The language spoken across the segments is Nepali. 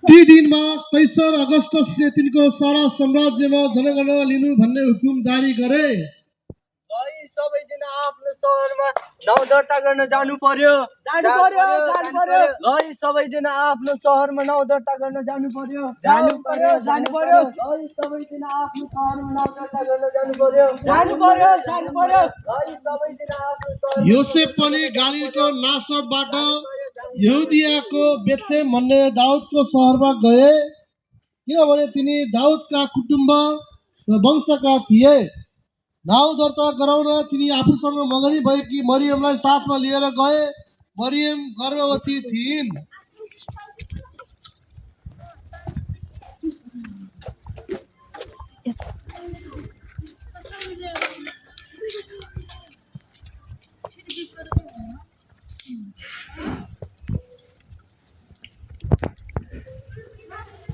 ती दिनमा कैसर अगस्टसले तिनको सारा साम्राज्यमा जनगणना लिनु भन्ने हुकुम जारी गरे। सबैजना आफ्नो सहरमा नाउँ दर्ता गर्न जानु पर्यो। सबैजना आफ्नो सहरमा नाउँ दर्ता गर्न जानु पर्यो। सबैजना आफ्नो सहरमा नाउँ दर्ता गर्न जानु पर्यो। सबैजना आफ्नो सहरमा। योसेफ पनि गालीलको नासरतबाट यहुदियाको बेथलेहेम भन्ने दाउदको सहरमा गए, किनभने तिनी दाउदका कुटुम्ब र वंशका थिए। नाउँ दर्ता गराउन तिनी आफूसँग मगनी भएकी मरियमलाई साथमा लिएर गए। मरियम गर्भवती थिइन्।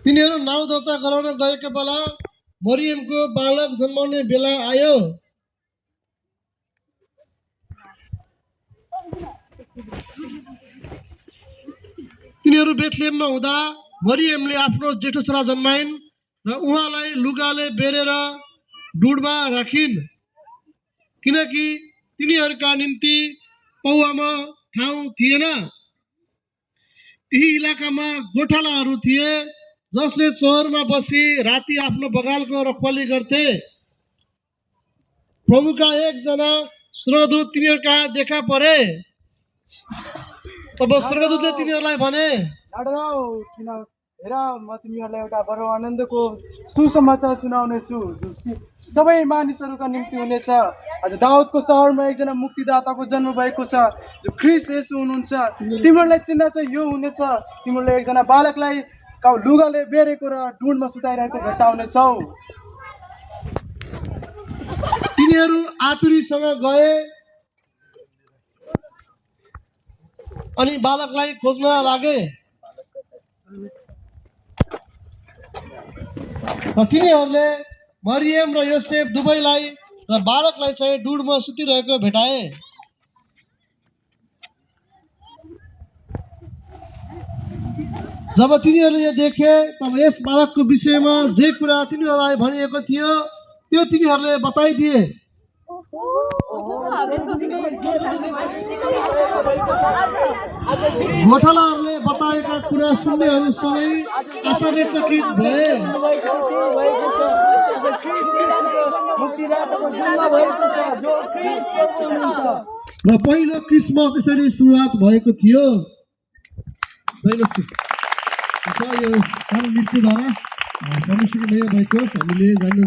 तिनीहरू नाउँ दर्ता गराउन गएका बेला मरियमको बालक जन्माउने बेला आयो। तिनीहरू बेथलेहेममा हुँदा मरियमले आफ्नो जेठो छोरा जन्माइन् र उहाँलाई लुगाले बेरेर डुडमा राखिन्, किनकि तिनीहरूका निम्ति पौवामा ठाउँ थिएन। त्यही इलाकामा गोठालाहरू थिए जसले चौरमा बसी राति आफ्नो बगालको रखवाली गर्थे। प्रभुका एकजना स्वर्गदूत तिनीहरूका देखा परे। तब स्वर्गदूतले तिनीहरूलाई भने, हेर, म तिमीहरूलाई एउटा बडो आनन्दको सुसमाचार सुनाउनेछु, सबै मानिसहरूका निम्ति हुनेछ। आज दाउदको सहरमा एकजना मुक्तिदाताको जन्म भएको छ, जो ख्रिस्ट येशू हुनुहुन्छ। तिमीहरूलाई चिन्ह चाहिँ यो हुनेछ, तिमीहरूले एकजना बालकलाई लुगाले बेरेको र डुँडमा सुताइरहेको भेट्टाउनेछौ। तिनीहरू आतुरीसँग गए अनि बालकलाई खोज्न लागे। तिनीहरूले मरियम र योसेफ दुवैलाई र बालकलाई चाहिँ डुँडमा सुतिरहेको भेटाए। जब तिनीहरूले यो देखे, तब यस बालकको विषयमा जे कुरा तिनीहरूलाई भनिएको थियो त्यो तिनीहरूले बताइदिए। गोठालाहरूले बताएका कुरा सुन्नेहरू सबै आश्चर्यचकित भए। र पहिलो क्रिसमस यसरी सुरुवात भएको थियो। यो मृत्युद्वारा परमेश्वरको दया भएको हामीले जान्न